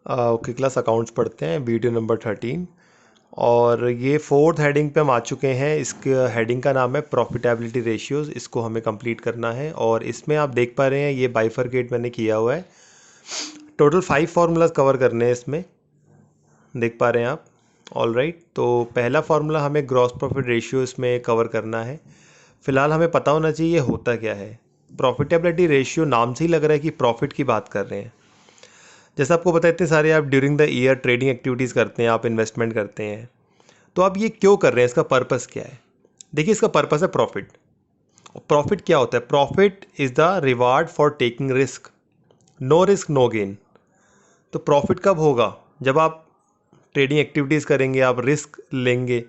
Okay class accounts पढ़ते हैं, video number 13। और ये फोर्थ हेडिंग पे हम आ चुके हैं। इसके हेडिंग का नाम है प्रॉफिटेबिलिटी रेशियोज़। इसको हमें कंप्लीट करना है और इसमें आप देख पा रहे हैं ये बाइफरकेट मैंने किया हुआ है। टोटल 5 फार्मूलाज कवर करने हैं इसमें, देख पा रहे हैं आप। ऑल राइट, तो पहला फार्मूला हमें ग्रॉस प्रॉफिट रेशियो इसमें कवर करना है। फिलहाल हमें पता होना चाहिए होता क्या है। प्रॉफिटेबिलिटी रेशियो नाम से ही लग रहा है कि प्रॉफिट की बात कर रहे हैं। जैसा आपको पता है इतने सारे आप during the year trading activities करते हैं, आप इन्वेस्टमेंट करते हैं, तो आप ये क्यों कर रहे हैं, इसका पर्पस क्या है। देखिए इसका पर्पस है प्रॉफिट। प्रॉफिट क्या होता है? Profit is the reward for taking risk. No risk no gain. तो प्रॉफिट कब होगा? जब आप ट्रेडिंग एक्टिविटीज़ करेंगे, आप रिस्क लेंगे,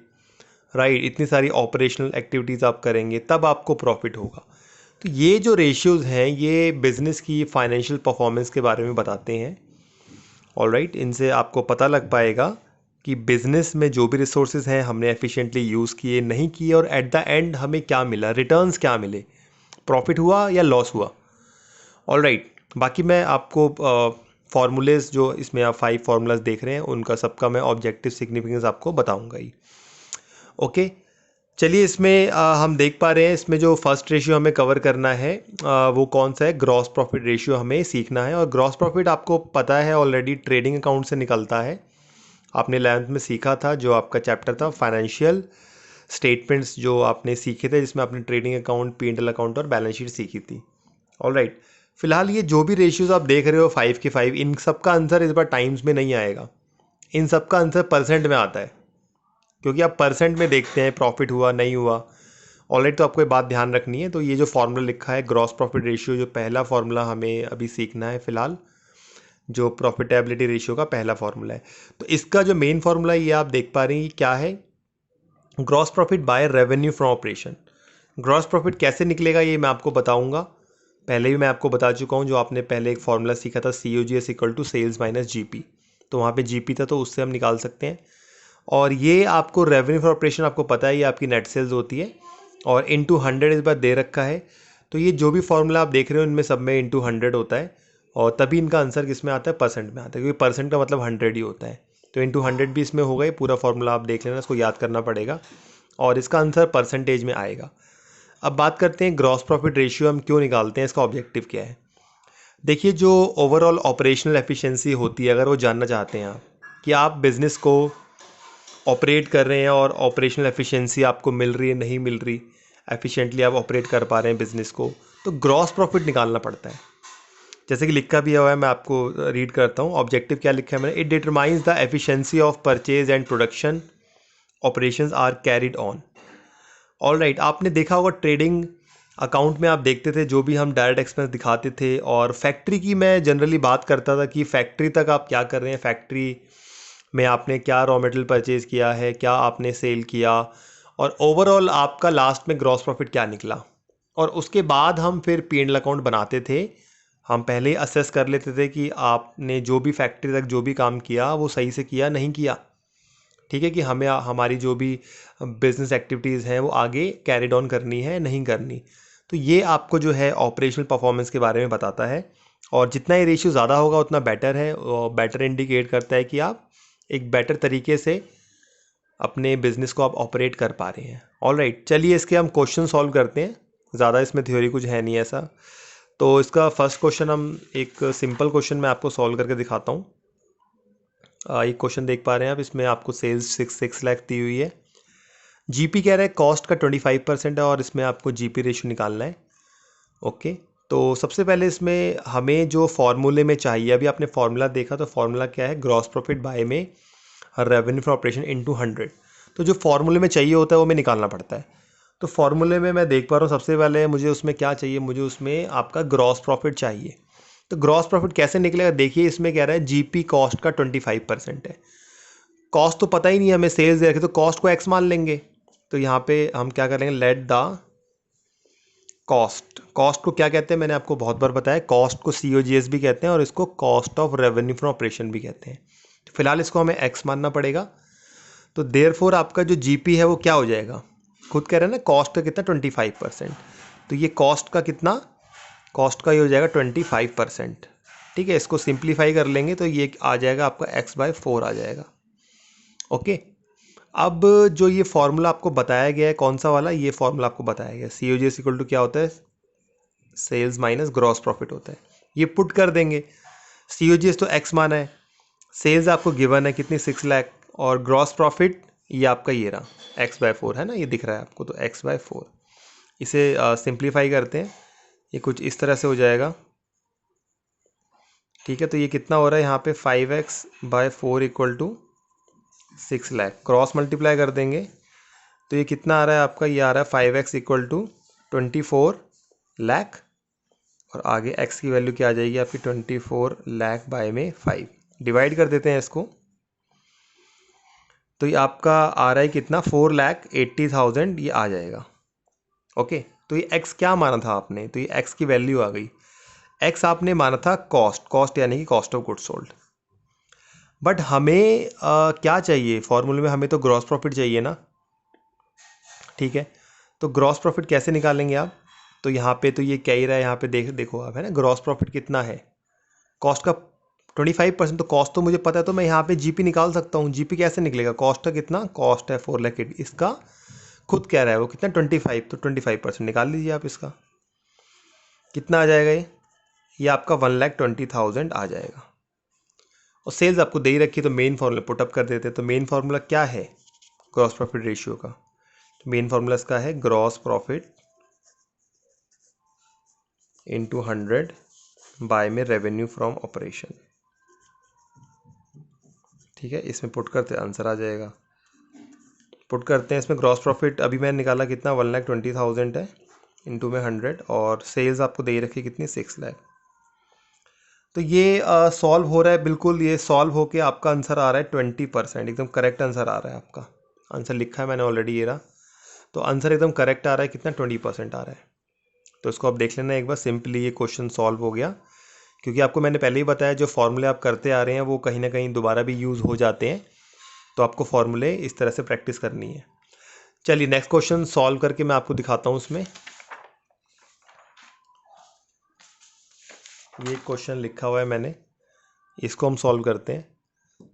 राइट, इतनी सारी ऑपरेशनल एक्टिविटीज़ आप करेंगे, तब आपको प्रॉफिट होगा। तो ये जो रेशियोज़ हैं ये बिज़नेस की फाइनेंशियल परफॉर्मेंस के बारे में बताते हैं। ऑल राइट, इनसे आपको पता लग पाएगा कि बिज़नेस में जो भी रिसोर्सेज हैं हमने एफिशिएंटली यूज़ किए नहीं किए, और एट द एंड हमें क्या मिला, रिटर्न्स क्या मिले, प्रॉफिट हुआ या लॉस हुआ। ऑल राइट, बाकी मैं आपको फार्मूलेज जो इसमें आप 5 फार्मूलाज देख रहे हैं उनका सबका मैं ऑब्जेक्टिव सिग्निफिकेंस आपको बताऊंगा ही। ओके, चलिए इसमें हम देख पा रहे हैं इसमें जो फर्स्ट रेशियो हमें कवर करना है वो कौन सा है? ग्रॉस प्रॉफिट रेशियो हमें सीखना है। और ग्रॉस प्रॉफिट आपको पता है ऑलरेडी, ट्रेडिंग अकाउंट से निकलता है। आपने 11th में सीखा था, जो आपका चैप्टर था फाइनेंशियल स्टेटमेंट्स, जो आपने सीखे थे, जिसमें आपने ट्रेडिंग अकाउंट, P&L अकाउंट और बैलेंस शीट सीखी थी। ऑल राइट, फिलहाल ये जो भी रेशियोज आप देख रहे हो 5 के 5, इन सब का आंसर इस बार टाइम्स में नहीं आएगा, इन सब का आंसर परसेंट में आता है, क्योंकि आप परसेंट में देखते हैं प्रॉफिट हुआ नहीं हुआ। ऑलराइट, तो आपको ये बात ध्यान रखनी है। तो ये जो फार्मूला लिखा है ग्रॉस प्रॉफिट रेशियो, जो पहला फार्मूला हमें अभी सीखना है फिलहाल, जो प्रॉफिटेबिलिटी रेशियो का पहला फार्मूला है, तो इसका जो मेन फार्मूला ये आप देख पा रहे हैं क्या है? Gross profit by revenue from operation. Gross profit कैसे निकलेगा ये मैं आपको बताऊंगा। पहले भी मैं आपको बता चुका हूँ, जो आपने पहले एक फार्मूला सीखा था COGS equal to sales minus GP, तो वहाँ पे GP था तो उससे हम निकाल सकते हैं। और ये आपको रेवेन्यू फॉर ऑपरेशन आपको पता है ये आपकी नेट सेल्स होती है, और इंटू 100 इस बार दे रखा है। तो ये जो भी फार्मूला आप देख रहे हो इनमें सब में इंटू 100 होता है, और तभी इनका आंसर किस में आता है? परसेंट में आता है, क्योंकि परसेंट का मतलब 100 ही होता है। तो इंटू 100 भी इसमें होगा। ये पूरा फार्मूला आप देख लेना, इसको याद करना पड़ेगा और इसका आंसर परसेंटेज में आएगा। अब बात करते हैं ग्रॉस प्रॉफिट रेशियो हम क्यों निकालते हैं, इसका ऑब्जेक्टिव क्या है। देखिए, जो ओवरऑल ऑपरेशनल एफिशिएंसी होती है, अगर वो जानना चाहते हैं आप कि आप बिज़नेस को ऑपरेट कर रहे हैं और ऑपरेशनल एफिशिएंसी आपको मिल रही है नहीं मिल रही, एफिशिएंटली आप ऑपरेट कर पा रहे हैं बिज़नेस को, तो ग्रॉस प्रॉफिट निकालना पड़ता है। जैसे कि लिखा भी हुआ है, मैं आपको रीड करता हूँ। ऑब्जेक्टिव क्या लिखा है मैंने? It determines the efficiency of purchase and production operations are carried on. All right, आपने देखा होगा ट्रेडिंग अकाउंट में आप देखते थे जो भी हम डायरेक्ट एक्सपेंस दिखाते थे, और फैक्ट्री की मैं जनरली बात करता था कि फैक्ट्री तक आप क्या कर रहे हैं, फैक्ट्री में आपने क्या रॉ मटेरियल परचेज किया है, क्या आपने सेल किया, और ओवरऑल आपका लास्ट में ग्रॉस प्रॉफिट क्या निकला। और उसके बाद हम फिर P&L अकाउंट बनाते थे। हम पहले ही असेस कर लेते थे कि आपने जो भी फैक्ट्री तक जो भी काम किया वो सही से किया नहीं किया, ठीक है, कि हमें हमारी जो भी बिजनेस एक्टिविटीज़ हैं वो आगे कैरिड ऑन करनी है नहीं करनी। तो ये आपको जो है ऑपरेशनल परफॉर्मेंस के बारे में बताता है, और जितना ये रेशियो ज़्यादा होगा उतना बेटर है, और बेटर इंडिकेट करता है कि आप एक बेटर तरीके से अपने बिजनेस को आप ऑपरेट कर पा रहे हैं। ऑल राइट, चलिए इसके हम क्वेश्चन सॉल्व करते हैं। ज़्यादा इसमें थ्योरी कुछ है नहीं ऐसा। तो इसका फर्स्ट क्वेश्चन हम एक सिंपल क्वेश्चन मैं आपको सॉल्व करके दिखाता हूँ। एक क्वेश्चन देख पा रहे हैं आप, इसमें आपको सेल्स 6 लाख दी हुई है। GP कह रहा है कॉस्ट का 25% है, और इसमें आपको GP रेशियो निकालना है। ओके, तो सबसे पहले इसमें हमें जो फॉर्मूले में चाहिए, अभी आपने फॉर्मूला देखा, तो फॉर्मूला क्या है? ग्रॉस प्रॉफिट बाय में रेवेन्यू फॉर ऑपरेशन इंटू 100। तो जो फॉर्मूले में चाहिए होता है वो हमें निकालना पड़ता है। तो फॉर्मूले में मैं देख पा रहा हूँ सबसे पहले मुझे उसमें क्या चाहिए, मुझे उसमें आपका ग्रॉस प्रॉफिट चाहिए। तो ग्रॉस प्रॉफिट कैसे निकलेगा? देखिए इसमें कह रहा है GP कॉस्ट का 25% है। कॉस्ट तो पता ही नहीं है हमें, सेल्स दे रखे, तो कॉस्ट को X मान लेंगे। तो यहाँ पे हम क्या करेंगे, लेट द कॉस्ट। कॉस्ट को क्या कहते हैं मैंने आपको बहुत बार बताया, कॉस्ट को COGS भी कहते हैं और इसको cost of revenue from operation भी कहते हैं। तो फिलहाल इसको हमें X मानना पड़ेगा। तो देयरफॉर आपका जो GP है वो क्या हो जाएगा? खुद कह रहे हैं ना कॉस्ट का कितना, 25%। तो ये कॉस्ट का कितना, कॉस्ट का ये हो जाएगा 25%। ठीक है, इसको सिंप्लीफाई कर लेंगे तो ये आ जाएगा आपका x/4 आ जाएगा। ओके, अब जो ये फॉर्मूला आपको बताया गया है कौन सा वाला, ये फॉर्मूला आपको बताया गया है COGS इक्वल टू क्या होता है, सेल्स माइनस ग्रॉस प्रॉफिट होता है। ये पुट कर देंगे, COGS तो x माना है, सेल्स आपको गिवन है कितनी 6 लाख, और ग्रॉस प्रॉफिट ये आपका ये रहा x/4 है ना, ये दिख रहा है आपको, तो x/4। इसे सिंप्लीफाई करते हैं, ये कुछ इस तरह से हो जाएगा। ठीक है, तो ये कितना हो रहा है यहाँ पे 5x/4 equal to 6 lakh. Cross multiply कर देंगे तो ये कितना आ रहा है आपका, ये आ रहा है 5x इक्वल टू 24 लाख, और आगे x की वैल्यू क्या आ जाएगी आपकी 24 लाख बाय में 5। डिवाइड कर देते हैं इसको, तो ये आपका आ रहा है कितना 4,80,000 ये आ जाएगा। ओके, तो ये x क्या माना था आपने, तो ये x की वैल्यू आ गई। x आपने माना था कॉस्ट यानी कि cost of goods sold. But हमें क्या चाहिए फॉर्मूले में, हमें तो ग्रॉस प्रॉफिट चाहिए ना। ठीक है, तो ग्रॉस प्रॉफिट कैसे निकालेंगे आप, तो यहाँ पे तो ये क्या ही रहा है, यहाँ पे देखो आप, है ना, ग्रॉस प्रॉफिट कितना है, कॉस्ट का 25%, तो कॉस्ट तो मुझे पता है, तो मैं यहाँ पे जीपी निकाल सकता हूँ। जीपी कैसे निकलेगा, कॉस्ट का कितना, कॉस्ट है 4 लाख, इसका खुद कह रहा है वो कितना 25, तो 25% निकाल लीजिए आप, इसका कितना आ जाएगा, ये आपका 1,20,000 आ जाएगा। और सेल्स आपको दे ही रखी, तो मेन फार्मूला पुटअप कर देते हैं। तो मेन फार्मूला क्या है ग्रॉस प्रॉफिट रेशियो का, तो मेन फार्मूला इसका है ग्रॉस प्रॉफिट इंटू 100 बाय में रेवेन्यू फ्रॉम ऑपरेशन। ठीक है, इसमें पुट करते आंसर आ जाएगा। पुट करते हैं इसमें ग्रॉस प्रॉफिट, अभी मैंने निकाला कितना 1,20,000 है, इंटू में 100, और सेल्स आपको दे रखी कितनी 6 लाख। तो ये सॉल्व हो रहा है, बिल्कुल ये सॉल्व होके आपका आंसर आ रहा है 20%, एकदम करेक्ट आंसर आ रहा है आपका। आंसर लिखा है मैंने ऑलरेडी, ये रहा, तो आंसर एकदम करेक्ट आ रहा है, कितना 20% आ रहा है। तो इसको आप देख लेना एक बार, सिंपली ये क्वेश्चन सॉल्व हो गया, क्योंकि आपको मैंने पहले ही बताया जो फॉर्मूले आप करते आ रहे हैं वो कहीं ना कहीं दोबारा भी यूज़ हो जाते हैं, तो आपको फॉर्मूले इस तरह से प्रैक्टिस करनी है। चलिए नेक्स्ट क्वेश्चन सॉल्व करके मैं आपको दिखाता हूँ। उसमें ये क्वेश्चन लिखा हुआ है मैंने, इसको हम सॉल्व करते हैं।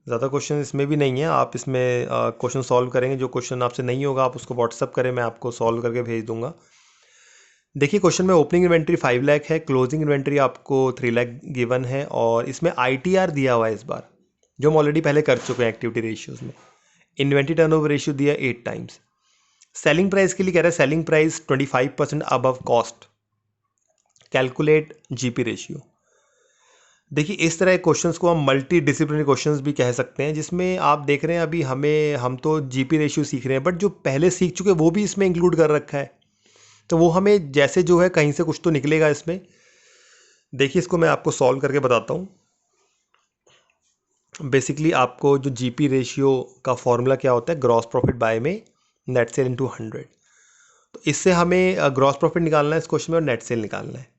ज़्यादा क्वेश्चन इसमें भी नहीं है, आप इसमें क्वेश्चन सॉल्व करेंगे, जो क्वेश्चन आपसे नहीं होगा आप उसको व्हाट्सअप करें, मैं आपको सॉल्व करके भेज दूंगा। देखिए क्वेश्चन में ओपनिंग इन्वेंट्री 5 लाख है, क्लोजिंग इन्वेंट्री आपको 3 लाख गिवन है, और इसमें ITR दिया हुआ है इस बार, जो हम ऑलरेडी पहले कर चुके हैं एक्टिविटी रेशियोज़ में। इन्वेंट्री टर्नओवर रेशियो दिया 8 टाइम्स। सेलिंग प्राइस के लिए कह रहा है selling price 25% above cost, calculate GP ratio. देखिए इस तरह के क्वेश्चंस को हम मल्टी डिसिप्लिनरी क्वेश्चंस भी कह सकते हैं, जिसमें आप देख रहे हैं अभी हम तो GP रेशियो सीख रहे हैं, बट जो पहले सीख चुके वो भी इसमें इंक्लूड कर रखा है, तो वो हमें जैसे जो है कहीं से कुछ तो निकलेगा इसमें। देखिए इसको मैं आपको सॉल्व करके बताता हूँ। बेसिकली आपको जो GP रेशियो का फॉर्मूला क्या होता है, ग्रॉस प्रॉफिट बाय में नेट सेल इंटू 100। तो इससे हमें ग्रॉस प्रॉफिट निकालना है इस क्वेश्चन में, और नेट सेल निकालना है।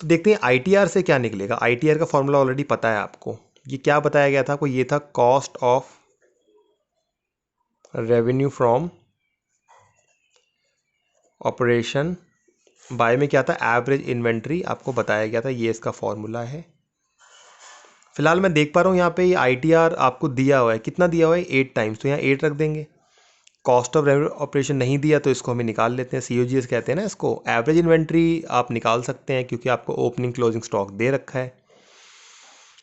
तो देखते हैं ITR से क्या निकलेगा। ITR का फॉर्मूला ऑलरेडी पता है आपको, ये क्या बताया गया था आपको, ये था cost of revenue from operation by में क्या था, एवरेज इन्वेंट्री आपको बताया गया था, ये इसका फॉर्मूला है। फिलहाल मैं देख पा रहा हूँ यहाँ पे ये ITR आपको दिया हुआ है, कितना दिया हुआ है 8 टाइम्स, तो यहाँ 8 रख देंगे। कॉस्ट ऑफ रेवेन्यू ऑपरेशन नहीं दिया तो इसको हमें निकाल लेते हैं, COGS कहते हैं ना इसको। एवरेज इन्वेंट्री आप निकाल सकते हैं क्योंकि आपको ओपनिंग क्लोजिंग स्टॉक दे रखा है।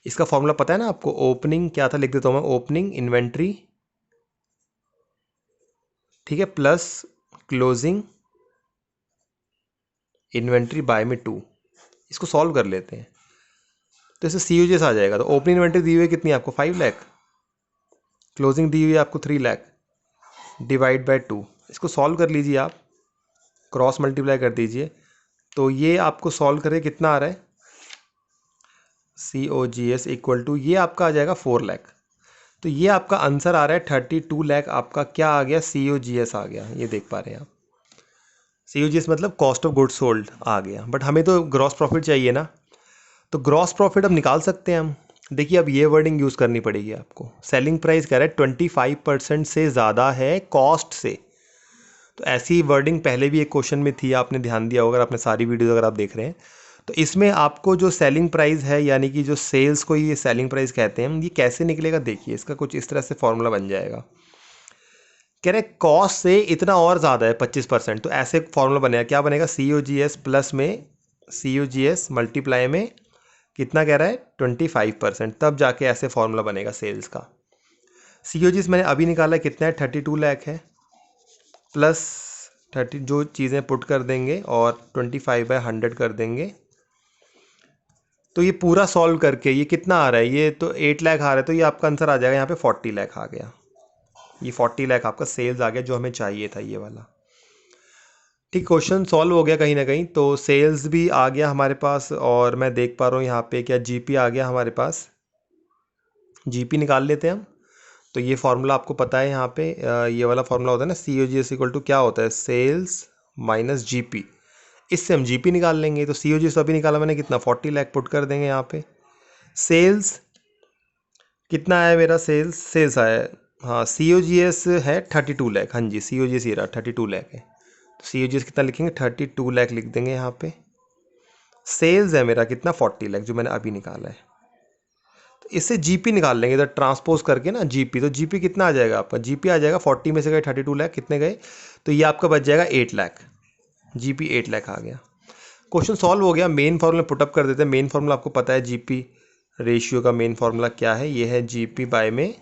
इसका फॉर्मूला पता है ना आपको, ओपनिंग क्या था लिख देता हूँ मैं, ओपनिंग इन्वेंट्री, ठीक है, प्लस क्लोजिंग इन्वेंट्री बाय में 2। इसको सॉल्व कर लेते हैं तो इससे COGS आ जाएगा। तो ओपनिंग इन्वेंट्री दी हुई है कितनी आपको 5 लाख, क्लोजिंग दी हुई है आपको 3 लाख, डिवाइड बाय 2। इसको सॉल्व कर लीजिए आप, क्रॉस मल्टीप्लाई कर दीजिए, तो ये आपको सॉल्व करके कितना आ रहा है, COGS इक्वल टू ये आपका आ जाएगा 4 लाख। तो ये आपका आंसर आ रहा है 32 लाख, आपका क्या आ गया, COGS आ गया। ये देख पा रहे हैं आप, COGS मतलब कॉस्ट ऑफ गुड्स सोल्ड आ गया। बट हमें तो ग्रॉस प्रॉफिट चाहिए ना, तो ग्रॉस प्रॉफिट अब निकाल सकते हैं हम। देखिए अब ये वर्डिंग यूज़ करनी पड़ेगी आपको। सेलिंग प्राइस कह रहा है 25% से ज़्यादा है कॉस्ट से, तो ऐसी वर्डिंग पहले भी एक क्वेश्चन में थी, आपने ध्यान दिया होगा, आपने सारी वीडियोज़ अगर आप देख रहे हैं तो इसमें आपको जो सेलिंग प्राइस है, यानी कि जो सेल्स को ये सेलिंग प्राइस कहते हैं, ये कैसे निकलेगा देखिए, इसका कुछ इस तरह से फॉर्मूला बन जाएगा। कह रहे कॉस्ट से इतना और ज़्यादा है 25%, तो ऐसे फॉर्मूला बनेगा, क्या बनेगा, COGS प्लस में COGS मल्टीप्लाई में कितना कह रहा है 25%, तब जाके ऐसे फॉर्मूला बनेगा सेल्स का। COGS मैंने अभी निकाला है, कितना है 32 लाख है, प्लस 30 जो चीज़ें पुट कर देंगे और 25/100 कर देंगे, तो ये पूरा सॉल्व करके ये कितना आ रहा है, ये तो 8 लाख आ रहा है, तो ये आपका आंसर आ जाएगा यहाँ पे 40 लाख आ गया। ये 40 लाख आपका सेल्स आ गया जो हमें चाहिए था ये वाला। ठीक, क्वेश्चन सॉल्व हो गया कहीं ना कहीं। तो सेल्स भी आ गया हमारे पास, और मैं देख पा रहा हूँ यहाँ पे क्या GP आ गया हमारे पास। GP निकाल लेते हैं हम। तो ये फार्मूला आपको पता है, यहाँ पे ये वाला फार्मूला होता है ना, COGS इक्वल टू क्या होता है, सेल्स माइनस GP। इससे हम GP निकाल लेंगे। तो COGS अभी निकाला मैंने, कितना 40 लाख पुट कर देंगे यहाँ पे। सेल्स कितना आया मेरा, सेल्स आया, हाँ COGS है 32 लाख, हाँ जी COGS ये रहा 32 लाख है। तो COGS कितना लिखेंगे, 32 लाख लिख देंगे यहाँ पे। सेल्स है मेरा कितना 40 लाख जो मैंने अभी निकाला है। तो इससे GP निकाल लेंगे इधर ट्रांसपोज करके ना GP। तो GP कितना आ जाएगा आपका, GP आ जाएगा 40 में से गए 32 लाख, कितने गए, तो ये आपका बच जाएगा 8 लाख। GP 8 लाख आ गया। क्वेश्चन सॉल्व हो गया। मेन फार्मूला पुटअप कर देते हैं। मेन फार्मूला आपको पता है, GP रेशियो का मेन फार्मूला क्या है, ये है GP बाय में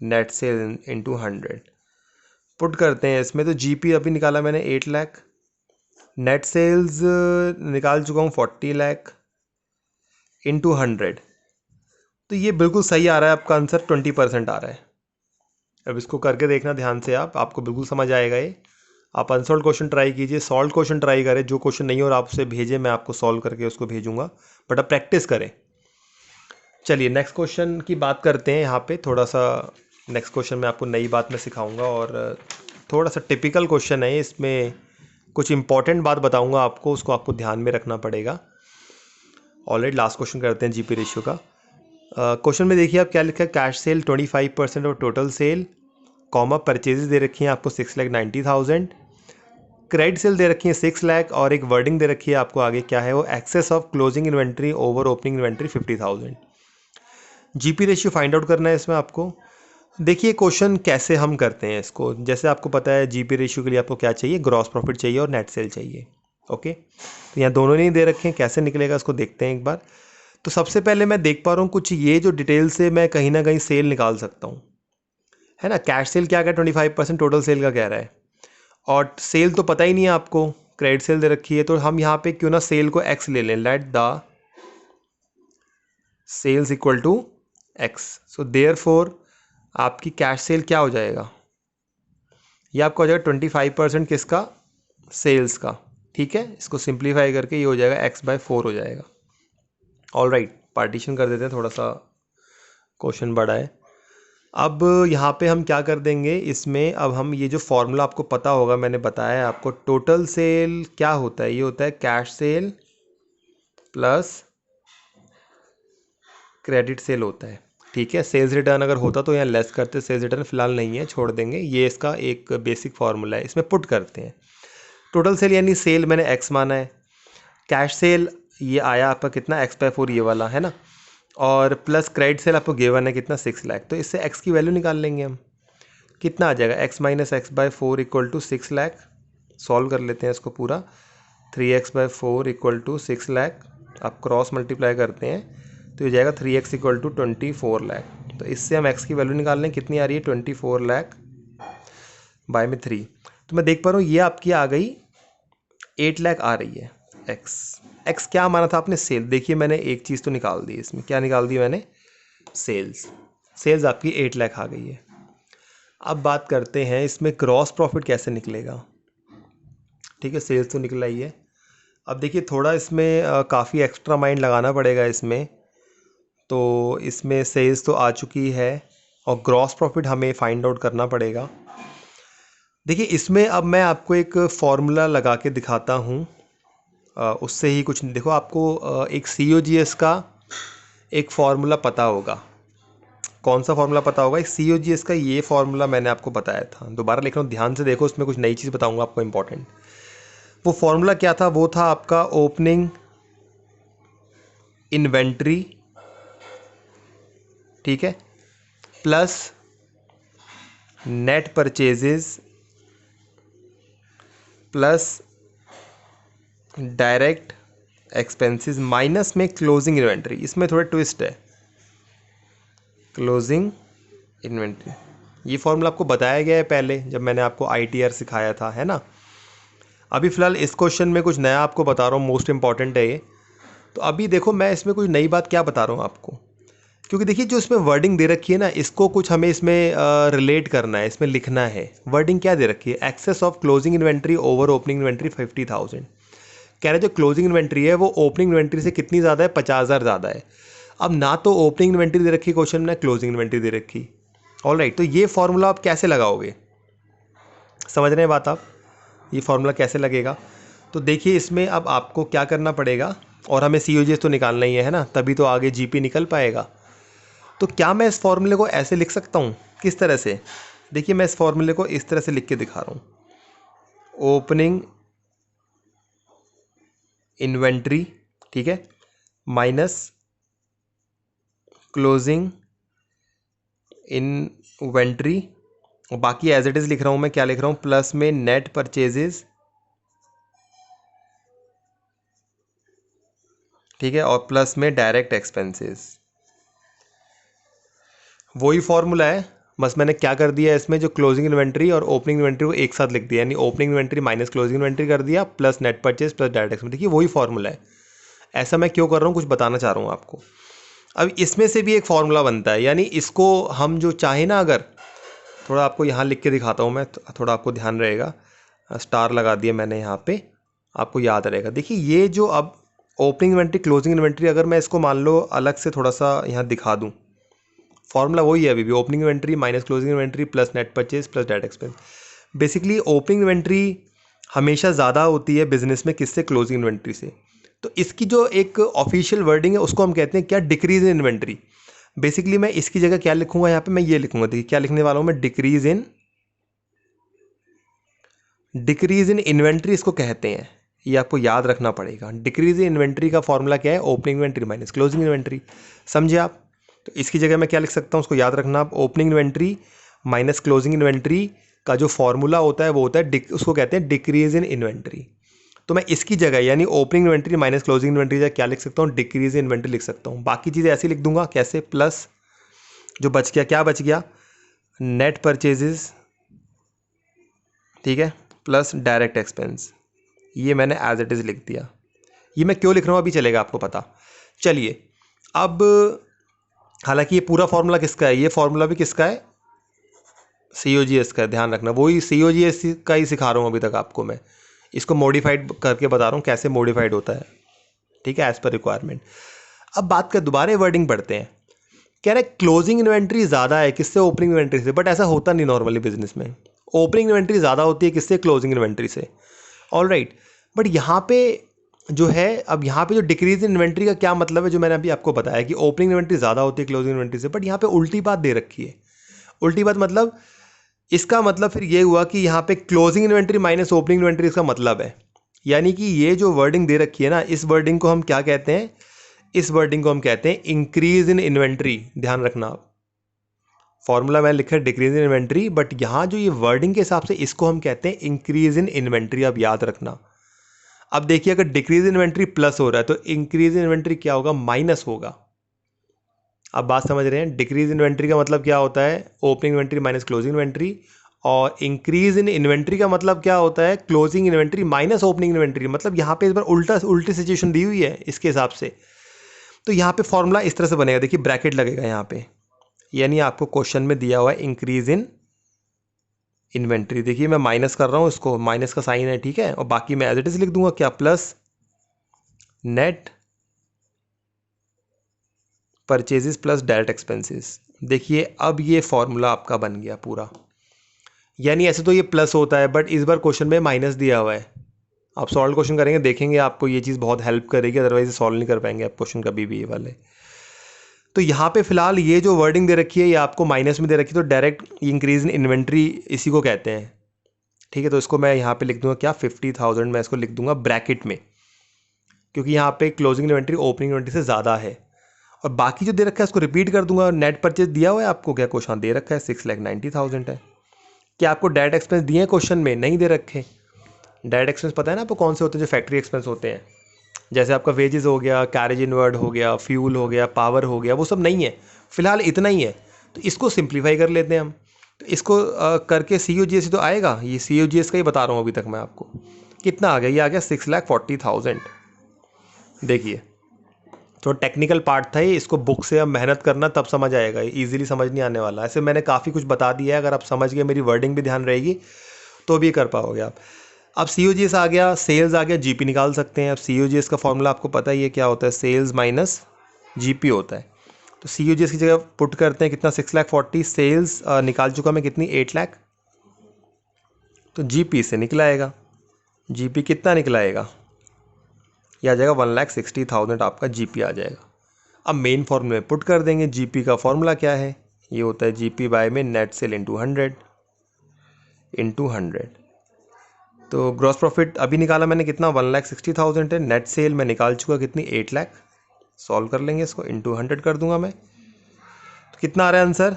नेट सेल इंटू 100। पुट करते हैं इसमें। तो GP अभी निकाला मैंने 8 लाख, नेट सेल्स निकाल चुका हूँ 40 लाख इंटू 100। तो ये बिल्कुल सही आ रहा है, आपका आंसर 20% आ रहा है। अब इसको करके देखना ध्यान से, आपको बिल्कुल समझ आएगा ये। आप अनसॉल्व क्वेश्चन ट्राई कीजिए, सॉल्व क्वेश्चन ट्राई करें। जो क्वेश्चन नहीं हो रहा आप उसे भेजें, मैं आपको सॉल्व करके उसको भेजूंगा, बट अब प्रैक्टिस करें। चलिए नेक्स्ट क्वेश्चन की बात करते हैं। यहाँ पे थोड़ा सा नेक्स्ट क्वेश्चन में आपको नई बात मैं सिखाऊंगा, और थोड़ा सा टिपिकल क्वेश्चन है, इसमें कुछ इंपॉर्टेंट बात बताऊंगा आपको, उसको आपको ध्यान में रखना पड़ेगा। ऑलरेडी लास्ट क्वेश्चन करते हैं GP रेशियो का। क्वेश्चन में देखिए आप क्या लिखा है, cash sale 25% off total sale, comma purchases दे रखी हैं आपको 6,90,000, क्रेडिट सेल दे रखी है 6 लाख, और एक वर्डिंग दे रखी है आपको आगे क्या है वो, excess of closing inventory over opening inventory 50,000। GP ratio find out करना है इसमें आपको। देखिए क्वेश्चन कैसे हम करते हैं इसको, जैसे आपको पता है GP रेशियो के लिए आपको क्या चाहिए, ग्रॉस प्रॉफिट चाहिए और नेट सेल चाहिए। ओके, तो यहाँ दोनों नहीं दे रखे हैं, कैसे निकलेगा इसको देखते हैं एक बार। तो सबसे पहले मैं देख पा रहा हूँ कुछ ये जो डिटेल से मैं कहीं ना कहीं सेल निकाल सकता हूँ, है ना। कैश सेल क्या क्या 25% टोटल सेल का कह रहा है, और सेल तो पता ही नहीं है आपको, क्रेडिट सेल दे रखी है। तो हम यहाँ पे क्यों ना सेल को X ले लें, let the sales equal to X। So therefore आपकी कैश सेल क्या हो जाएगा, ये आपका हो जाएगा 25% किसका, सेल्स का। ठीक है, इसको सिंप्लीफाई करके ये हो जाएगा X/4 हो जाएगा। ऑल राइट, पार्टीशन कर देते हैं, थोड़ा सा क्वेश्चन बड़ा है। अब यहाँ पे हम क्या कर देंगे इसमें, अब हम ये जो फॉर्मूला आपको पता होगा, मैंने बताया आपको, टोटल सेल क्या होता है, ये होता है cash cell plus credit sale होता है। ठीक है, सेल्स रिटर्न अगर होता तो यहाँ लेस करते, सेल्स रिटर्न फिलहाल नहीं है, छोड़ देंगे। ये इसका एक बेसिक फार्मूला है, इसमें पुट करते हैं। टोटल सेल यानी सेल मैंने X माना है, कैश सेल ये आया आपका कितना X/4 ये वाला है ना, और प्लस क्रेडिट सेल आपको गिवन है कितना 6 लाख। तो इससे X की वैल्यू निकाल लेंगे हम, कितना आ जाएगा X minus X/4 equal to 6 lakh. Solve कर लेते हैं इसको पूरा, 3X/4 इक्वल टू 6 लाख। आप क्रॉस मल्टीप्लाई करते हैं तो ये जाएगा 3X इक्वल टू 24 लाख। तो इससे हम X की वैल्यू निकाल लें, कितनी आ रही है 24 लाख बाय में 3। तो मैं देख पा रहा हूँ ये आपकी आ गई 8 लाख आ रही है। X क्या माना था आपने, सेल। देखिए मैंने एक चीज़ तो निकाल दी इसमें, क्या निकाल दी मैंने, सेल्स आपकी 8 लाख आ गई है। अब बात करते हैं इसमें क्रॉस प्रॉफिट कैसे निकलेगा। ठीक है, सेल्स तो निकला ही है। अब देखिए थोड़ा इसमें काफ़ी एक्स्ट्रा माइंड लगाना पड़ेगा इसमें। तो इसमें सेल्स तो आ चुकी है और ग्रॉस प्रॉफिट हमें फाइंड आउट करना पड़ेगा। देखिए इसमें अब मैं आपको एक फॉर्मूला लगा के दिखाता हूँ, उससे ही कुछ देखो, आपको एक COGS का एक फार्मूला पता होगा। कौन सा फार्मूला पता होगा, एक COGS का ये फार्मूला मैंने आपको बताया था। दोबारा लिख रहा हूँ, ध्यान से देखो, उसमें कुछ नई चीज़ बताऊँगा आपको इंपॉर्टेंट। वो फार्मूला क्या था, वो था आपका ओपनिंग इन्वेंट्री, ठीक है, plus net purchases plus direct expenses minus में क्लोजिंग इन्वेंट्री। इसमें थोड़ा ट्विस्ट है, क्लोजिंग इन्वेंट्री। ये फॉर्मूला आपको बताया गया है पहले जब मैंने आपको ITR सिखाया था, है ना। अभी फ़िलहाल इस क्वेश्चन में कुछ नया आपको बता रहा हूँ, मोस्ट इंपॉर्टेंट है ये। तो अभी देखो मैं इसमें कुछ नई बात क्या बता रहा हूँ आपको, क्योंकि देखिए जो इसमें वर्डिंग दे रखी है ना, इसको कुछ हमें इसमें रिलेट करना है, इसमें लिखना है। वर्डिंग क्या दे रखी है, excess of closing inventory over opening inventory 50,000। कह रहे जो क्लोजिंग इन्वेंट्री है वो ओपनिंग इन्वेंट्री से कितनी ज़्यादा है, 50,000 ज़्यादा है। अब ना तो ओपनिंग इन्वेंट्री दे रखी क्वेश्चन में, ना क्लोजिंग इन्वेंट्री दे रखी। ऑलराइट, तो ये फॉर्मूला आप कैसे लगाओगे, समझ रहे हैं बात आप, ये फॉर्मूला कैसे लगेगा। तो देखिए इसमें अब आपको क्या करना पड़ेगा, और हमें COGS तो निकालना ही है ना, तभी तो आगे GP निकल पाएगा। तो क्या मैं इस फॉर्मूले को ऐसे लिख सकता हूँ, किस तरह से, देखिए मैं इस फॉर्मूले को इस तरह से लिख के दिखा रहा हूँ। ओपनिंग इन्वेंट्री, ठीक है, माइनस क्लोजिंग इन्वेंट्री, और बाकी एज इट इज़ लिख रहा हूँ मैं, क्या लिख रहा हूँ, प्लस में नेट परचेजेस, ठीक है, और प्लस में डायरेक्ट एक्सपेंसेस। वही फॉर्मूला है, बस मैंने क्या कर दिया इसमें, जो क्लोजिंग इन्वेंट्री और ओपनिंग इन्वेंट्री को एक साथ लिख दिया, यानी opening inventory minus closing inventory कर दिया, plus net purchase plus direct expense. देखिए वही फॉर्मूला है। ऐसा मैं क्यों कर रहा हूँ, कुछ बताना चाह रहा हूँ आपको। अब इसमें से भी एक फार्मूला बनता है, यानी इसको हम जो चाहे ना, अगर थोड़ा आपको यहाँ लिख के दिखाता हूँ मैं, थोड़ा आपको ध्यान रहेगा, स्टार लगा दिया मैंने यहाँ पे, आपको याद रहेगा। देखिए ये जो अब ओपनिंग इन्वेंट्री क्लोजिंग इन्वेंट्री, अगर मैं इसको मान लो अलग से थोड़ा सा यहाँ दिखा दूँ, फॉर्मूला वही है अभी भी, opening inventory minus closing inventory plus net purchase plus direct expense. Basically opening inventory हमेशा ज़्यादा होती है बिजनेस में, किससे, क्लोजिंग इन्वेंट्री से। तो इसकी जो एक ऑफिशियल वर्डिंग है उसको हम कहते हैं क्या, डिक्रीज इन इन्वेंट्री। बेसिकली मैं इसकी जगह क्या लिखूंगा यहाँ पे, मैं ये लिखूंगा, देखिए क्या लिखने वाला हूँ मैं, डिक्रीज इन इन्वेंट्री इसको कहते हैं, ये आपको याद रखना पड़ेगा। डिक्रीज इन इन्वेंट्री का फॉर्मूला क्या है, opening inventory minus closing inventory, समझे आप। तो इसकी जगह मैं क्या लिख सकता हूँ, उसको याद रखना आप, opening inventory minus closing inventory का जो फॉर्मूला होता है वो होता है उसको कहते हैं डिक्रीज इन इन्वेंट्री। तो मैं इसकी जगह यानी opening inventory minus closing inventory जगह क्या लिख सकता हूँ, डिक्रीज इन इन्वेंट्री लिख सकता हूँ। बाकी चीज़ें ऐसे लिख दूंगा, कैसे, प्लस जो बच गया, क्या बच गया, नेट परचेजेस, ठीक है, प्लस डायरेक्ट एक्सपेंस, ये मैंने एज इट इज़ लिख दिया। ये मैं क्यों लिख रहा हूँ अभी चलेगा आपको पता। चलिए अब, हालांकि ये पूरा फॉर्मूला किसका है, ये फॉर्मूला भी किसका है, COGS का है, ध्यान रखना, वही COGS का ही सिखा रहा हूँ अभी तक आपको मैं, इसको मॉडिफाइड करके बता रहा हूँ कैसे मॉडिफाइड होता है, ठीक है, एज पर रिक्वायरमेंट। अब बात कर, दोबारा वर्डिंग पढ़ते हैं। कह रहे क्लोजिंग इन्वेंट्री ज़्यादा है किससे, ओपनिंग इन्वेंट्री से, बट ऐसा होता नहीं नॉर्मली बिजनेस में। ओपनिंग इन्वेंट्री ज़्यादा होती है किससे, क्लोजिंग इन्वेंट्री से। ऑलराइट, बट यहाँ पे जो है, अब यहाँ पे जो डिक्रीज इन इन्वेंट्री का क्या मतलब है, जो मैंने अभी आपको बताया कि ओपनिंग इन्वेंट्री ज़्यादा होती है क्लोजिंग इन्वेंट्री से, बट यहाँ पे उल्टी बात दे रखी है। उल्टी बात मतलब, इसका मतलब फिर ये हुआ कि यहाँ पे closing inventory minus opening inventory इसका मतलब है, यानी कि ये जो वर्डिंग दे रखी है ना, इस वर्डिंग को हम क्या कहते हैं, इस वर्डिंग को हम कहते हैं इंक्रीज इन इन्वेंट्री। ध्यान रखना आप, फॉर्मूला मैंने लिखा है डिक्रीज इन इन्वेंट्री, बट यहाँ जो ये वर्डिंग के हिसाब से इसको हम कहते हैं इंक्रीज इन इन्वेंट्री, अब याद रखना। अब देखिए अगर डिक्रीज इन इन्वेंट्री प्लस हो रहा है तो इंक्रीज इन इन्वेंट्री क्या होगा, माइनस होगा। अब बात समझ रहे हैं, डिक्रीज इन्वेंट्री का मतलब क्या होता है, opening inventory minus closing inventory, और इंक्रीज इन इन्वेंट्री का मतलब क्या होता है, closing inventory minus opening inventory. मतलब यहाँ पे इस बार उल्टी सिचुएशन दी हुई है इसके हिसाब से। तो यहाँ पे फॉर्मूला इस तरह से बनेगा, देखिए ब्रैकेट लगेगा यहाँ पे, यानी आपको क्वेश्चन में दिया हुआ है इंक्रीज इन इन्वेंट्री। देखिए मैं माइनस कर रहा हूँ, इसको माइनस का साइन है, ठीक है, और बाकी मैं एज इट इज लिख दूंगा क्या, plus net purchases plus direct expenses. देखिए अब ये फॉर्मूला आपका बन गया पूरा, यानी ऐसे तो ये प्लस होता है, बट इस बार क्वेश्चन में माइनस दिया हुआ है। आप सॉल्व क्वेश्चन करेंगे, देखेंगे आपको ये चीज़ बहुत हेल्प करेगी, अदरवाइज सॉल्व नहीं कर पाएंगे आप क्वेश्चन कभी भी ये वाले। तो यहाँ पे फिलहाल ये जो वर्डिंग दे रखी है ये आपको माइनस में दे रखी है, तो डायरेक्ट इंक्रीज इन इन्वेंट्री इसी को कहते हैं, ठीक है। तो इसको मैं यहाँ पे लिख दूंगा क्या, 50,000 मैं इसको लिख दूंगा ब्रैकेट में, क्योंकि यहाँ पे क्लोजिंग इन्वेंट्री ओपनिंग इन्वेंट्री से ज़्यादा है। और बाकी जो दे रखा है उसको रिपीट कर दूंगा। नेट परचेज दिया हुआ है आपको क्या? क्वेश्चन दे रखा है 6,90,000 है। क्या आपको डायरेक्ट एक्सपेंस दिए हैं क्वेश्चन में? नहीं दे रखे। डायरेक्ट एक्सपेंस पता है ना आपको कौन से होते हैं? जो फैक्ट्री एक्सपेंस होते हैं, जैसे आपका वेजेस हो गया, कैरेज इनवर्ड हो गया, फ्यूल हो गया, पावर हो गया, वो सब नहीं है। फिलहाल इतना ही है। तो इसको सिंप्लीफाई कर लेते हैं हम। तो इसको करके COGS तो आएगा। ये COGS का ही बता रहा हूँ अभी तक मैं आपको। कितना आ गया? ये आ गया 6,40,000। देखिए, तो टेक्निकल पार्ट था ये। इसको बुक से अब मेहनत करना, तब समझ आएगा। ये ईजिली समझ नहीं आने वाला। ऐसे मैंने काफ़ी कुछ बता दिया है। अगर आप समझ गए, मेरी वर्डिंग भी ध्यान रहेगी, तो भी कर पाओगे आप। अब COGS आ गया, सेल्स आ गया, GP निकाल सकते हैं। अब COGS का फॉर्मूला आपको पता ही है क्या होता है? सेल्स माइनस GP होता है। तो COGS की जगह पुट करते हैं कितना? 6,40,000। सेल्स निकाल चुका मैं कितनी? 8 लाख। तो GP से निकलाएगा। GP कितना निकलाएगा? यह आ जाएगा 1,60,000 आपका GP आ जाएगा। अब मेन फॉर्मूले में पुट कर देंगे। GP का फॉर्मूला क्या है? ये होता है GP बाय में नेट सेल इंटू 100। तो ग्रॉस प्रॉफिट अभी निकाला मैंने कितना? 1,60,000 है। नेट सेल मैं निकाल चुका कितनी? 8 लाख। सॉल्व कर लेंगे इसको, इंटू 100 कर दूंगा मैं। तो कितना आ रहा है आंसर?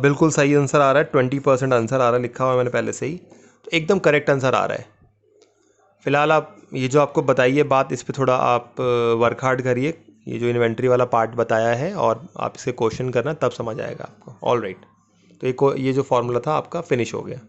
बिल्कुल सही आंसर आ रहा है। 20% आंसर आ रहा है, लिखा हुआ है मैंने पहले से ही। तो एकदम करेक्ट आंसर आ रहा है। फिलहाल आप ये जो आपको बताइए बात, इस पर थोड़ा आप वर्क हार्ड करिए। ये जो इन्वेंट्री वाला पार्ट बताया है, और आप इसके क्वेश्चन करना, तब समझ आएगा आपको। All right. तो ये जो फॉर्मूला था आपका फिनिश हो गया।